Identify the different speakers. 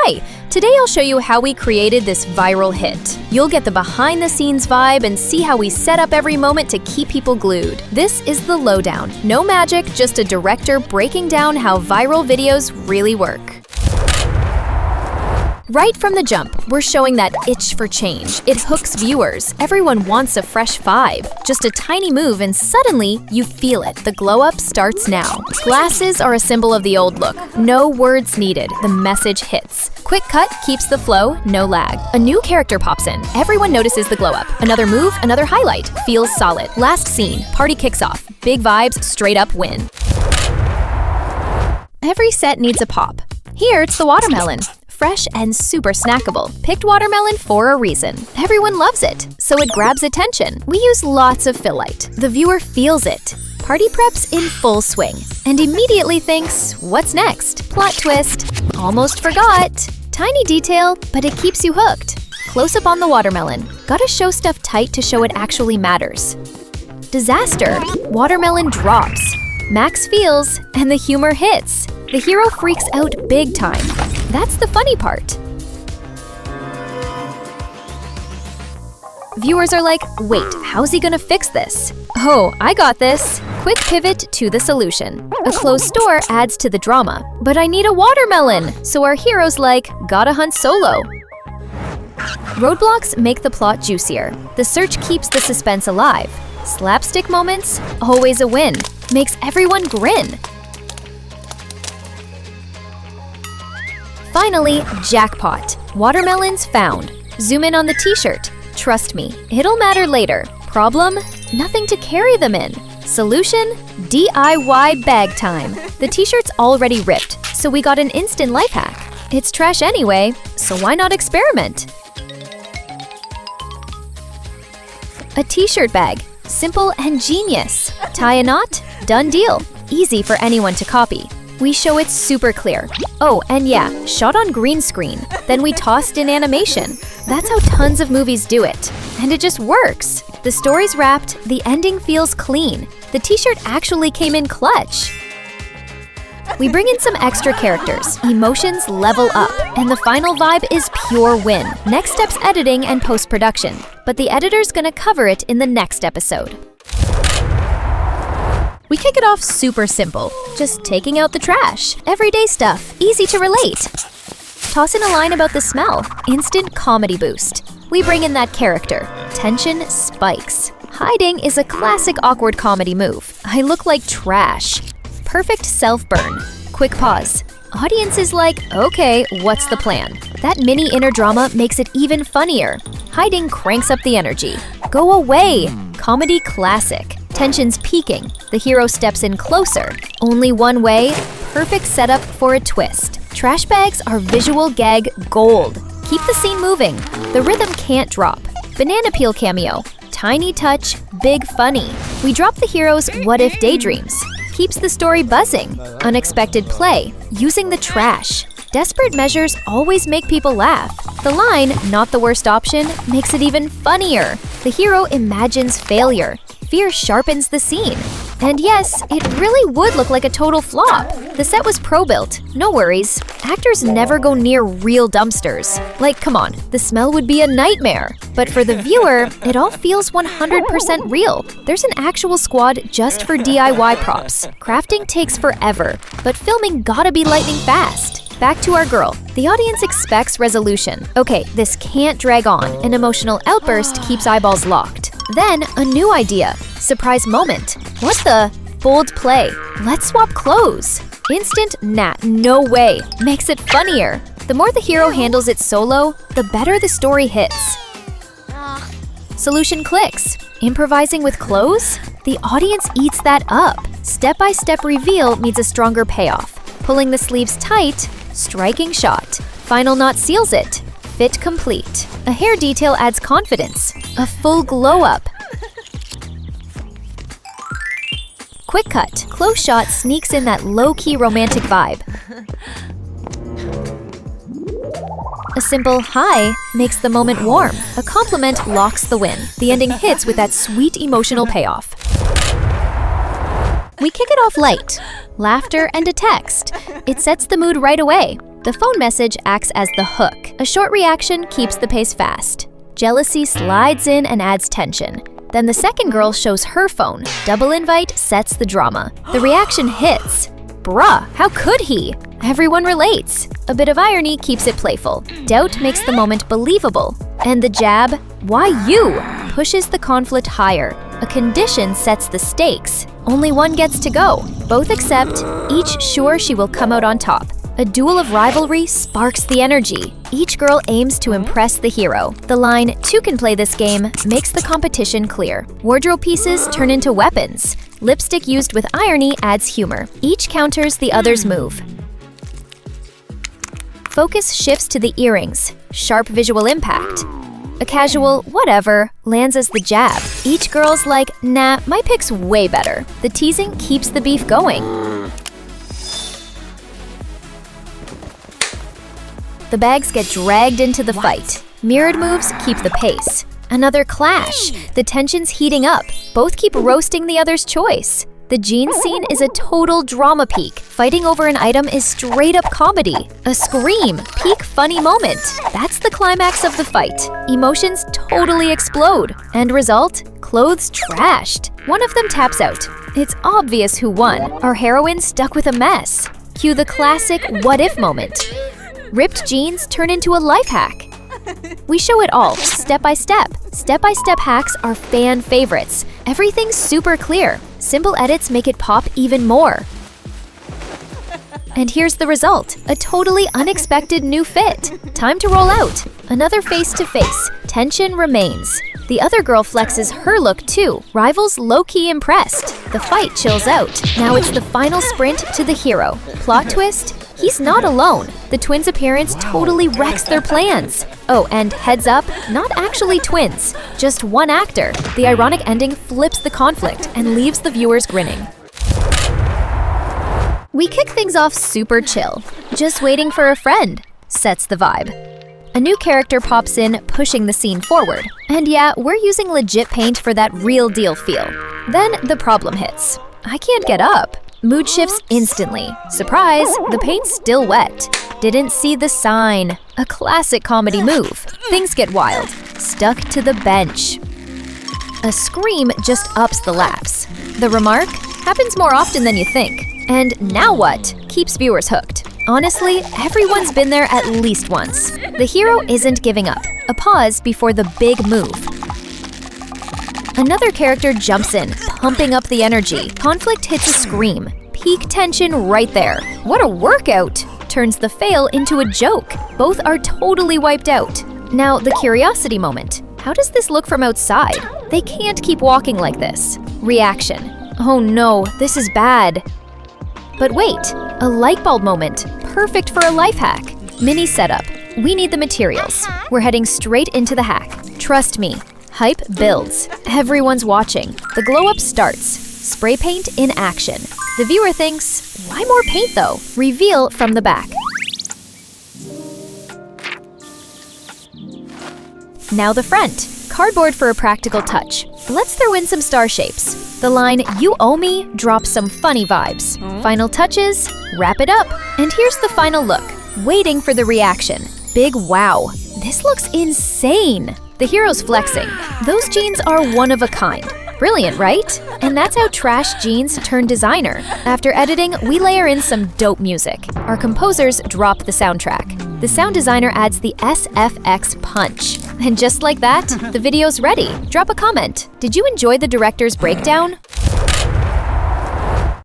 Speaker 1: Hi! Today I'll show you how we created this viral hit. You'll get the behind-the-scenes vibe and see how we set up every moment to keep people glued. This is the lowdown. No magic, just a director breaking down how viral videos really work. Right from the jump, we're showing that itch for change. It hooks viewers. Everyone wants a fresh vibe. Just a tiny move and suddenly, you feel it. The glow-up starts now. Glasses are a symbol of the old look. No words needed. The message hits. Quick cut keeps the flow, no lag. A new character pops in. Everyone notices the glow-up. Another move, another highlight. Feels solid. Last scene. Party kicks off. Big vibes, straight up win. Every set needs a pop. Here, it's the watermelon. Fresh and super snackable. Picked watermelon for a reason. Everyone loves it, so it grabs attention. We use lots of fill light. The viewer feels it. Party prep's in full swing, and immediately thinks, what's next? Plot twist. Almost forgot. Tiny detail, but it keeps you hooked. Close up on the watermelon. Gotta show stuff tight to show it actually matters. Disaster. Watermelon drops. Max feels, and the humor hits. The hero freaks out big time. That's the funny part. Viewers are like, wait, how's he gonna fix this? Oh, I got this. Quick pivot to the solution. A closed store adds to the drama, but I need a watermelon. So our hero's like, gotta hunt solo. Roadblocks make the plot juicier. The search keeps the suspense alive. Slapstick moments, always a win. Makes everyone grin. Finally, jackpot. Watermelons found. Zoom in on the t-shirt. Trust me, it'll matter later. Problem? Nothing to carry them in. Solution? DIY bag time. The t-shirt's already ripped, so we got an instant life hack. It's trash anyway, so why not experiment? A t-shirt bag. Simple and genius. Tie a knot? Done deal. Easy for anyone to copy. We show it super clear. Oh, and yeah, shot on green screen. Then we tossed in animation. That's how tons of movies do it. And it just works. The story's wrapped, the ending feels clean. The t-shirt actually came in clutch. We bring in some extra characters. Emotions level up. And the final vibe is pure win. Next step's editing and post-production. But the editor's gonna cover it in the next episode. We kick it off super simple, just taking out the trash. Everyday stuff, easy to relate. Toss in a line about the smell, instant comedy boost. We bring in that character, tension spikes. Hiding is a classic awkward comedy move. I look like trash. Perfect self-burn. Quick pause. Audience is like, okay, what's the plan? That mini inner drama makes it even funnier. Hiding cranks up the energy. Go away. Comedy classic. Tension's peaking. The hero steps in closer. Only one way. Perfect setup for a twist. Trash bags are visual gag gold. Keep the scene moving. The rhythm can't drop. Banana peel cameo. Tiny touch, big funny. We drop the hero's what-if daydreams. Keeps the story buzzing. Unexpected play. Using the trash. Desperate measures always make people laugh. The line, not the worst option, makes it even funnier. The hero imagines failure. Fear sharpens the scene. And yes, it really would look like a total flop. The set was pro-built, no worries. Actors never go near real dumpsters. Like, come on, the smell would be a nightmare. But for the viewer, it all feels 100% real. There's an actual squad just for DIY props. Crafting takes forever, but filming gotta be lightning fast. Back to our girl. The audience expects resolution. Okay, this can't drag on. An emotional outburst keeps eyeballs locked. Then, a new idea. Surprise moment. What the? Bold play. Let's swap clothes. Instant, nah, no way. Makes it funnier. The more the hero handles it solo, the better the story hits. Solution clicks. Improvising with clothes? The audience eats that up. Step-by-step reveal means a stronger payoff. Pulling the sleeves tight, striking shot. Final knot seals it. Fit complete. A hair detail adds confidence. A full glow up. Quick cut. Close shot sneaks in that low-key romantic vibe. A simple hi makes the moment warm. A compliment locks the win. The ending hits with that sweet emotional payoff. We kick it off light. Laughter and a text. It sets the mood right away. The phone message acts as the hook. A short reaction keeps the pace fast. Jealousy slides in and adds tension. Then the second girl shows her phone. Double invite sets the drama. The reaction hits. Bruh, how could he? Everyone relates. A bit of irony keeps it playful. Doubt makes the moment believable. And the jab, why you, pushes the conflict higher. A condition sets the stakes. Only one gets to go. Both accept, each sure she will come out on top. A duel of rivalry sparks the energy. Each girl aims to impress the hero. The line, "Two can play this game," makes the competition clear. Wardrobe pieces turn into weapons. Lipstick used with irony adds humor. Each counters the other's move. Focus shifts to the earrings. Sharp visual impact. A casual whatever lands as the jab. Each girl's like, nah, my pick's way better. The teasing keeps the beef going. The bags get dragged into the fight. Mirrored moves keep the pace. Another clash. The tension's heating up. Both keep roasting the other's choice. The jeans scene is a total drama peak. Fighting over an item is straight up comedy. A scream, peak funny moment. That's the climax of the fight. Emotions totally explode. End result, clothes trashed. One of them taps out. It's obvious who won. Our heroine stuck with a mess. Cue the classic what if moment. Ripped jeans turn into a life hack. We show it all, step by step. Step-by-step hacks are fan favorites. Everything's super clear. Simple edits make it pop even more. And here's the result, a totally unexpected new fit. Time to roll out. Another face-to-face. Tension remains. The other girl flexes her look too. Rivals low-key impressed. The fight chills out. Now it's the final sprint to the hero. Plot twist? He's not alone. The twins' appearance totally wrecks their plans. Oh, and heads up, not actually twins, just one actor. The ironic ending flips the conflict and leaves the viewers grinning. We kick things off super chill. Just waiting for a friend sets the vibe. A new character pops in, pushing the scene forward. And yeah, we're using legit paint for that real deal feel. Then the problem hits. I can't get up. Mood shifts instantly. Surprise, the paint's still wet. Didn't see the sign. A classic comedy move. Things get wild. Stuck to the bench. A scream just ups the laughs. The remark happens more often than you think. And now what? Keeps viewers hooked. Honestly, everyone's been there at least once. The hero isn't giving up. A pause before the big move. Another character jumps in, pumping up the energy. Conflict hits a scream. Peak tension right there. What a workout! Turns the fail into a joke. Both are totally wiped out. Now, the curiosity moment. How does this look from outside? They can't keep walking like this. Reaction. Oh no, this is bad. But wait, a light bulb moment. Perfect for a life hack. Mini setup. We need the materials. We're heading straight into the hack. Trust me. Hype builds. Everyone's watching. The glow-up starts. Spray paint in action. The viewer thinks, why more paint though? Reveal from the back. Now the front. Cardboard for a practical touch. Let's throw in some star shapes. The line, "You owe me," drops some funny vibes. Final touches, wrap it up. And here's the final look. Waiting for the reaction. Big wow. This looks insane. The hero's flexing. Those jeans are one of a kind. Brilliant, right? And that's how trash jeans turn designer. After editing, we layer in some dope music. Our composers drop the soundtrack. The sound designer adds the SFX punch. And just like that, the video's ready. Drop a comment. Did you enjoy the director's breakdown?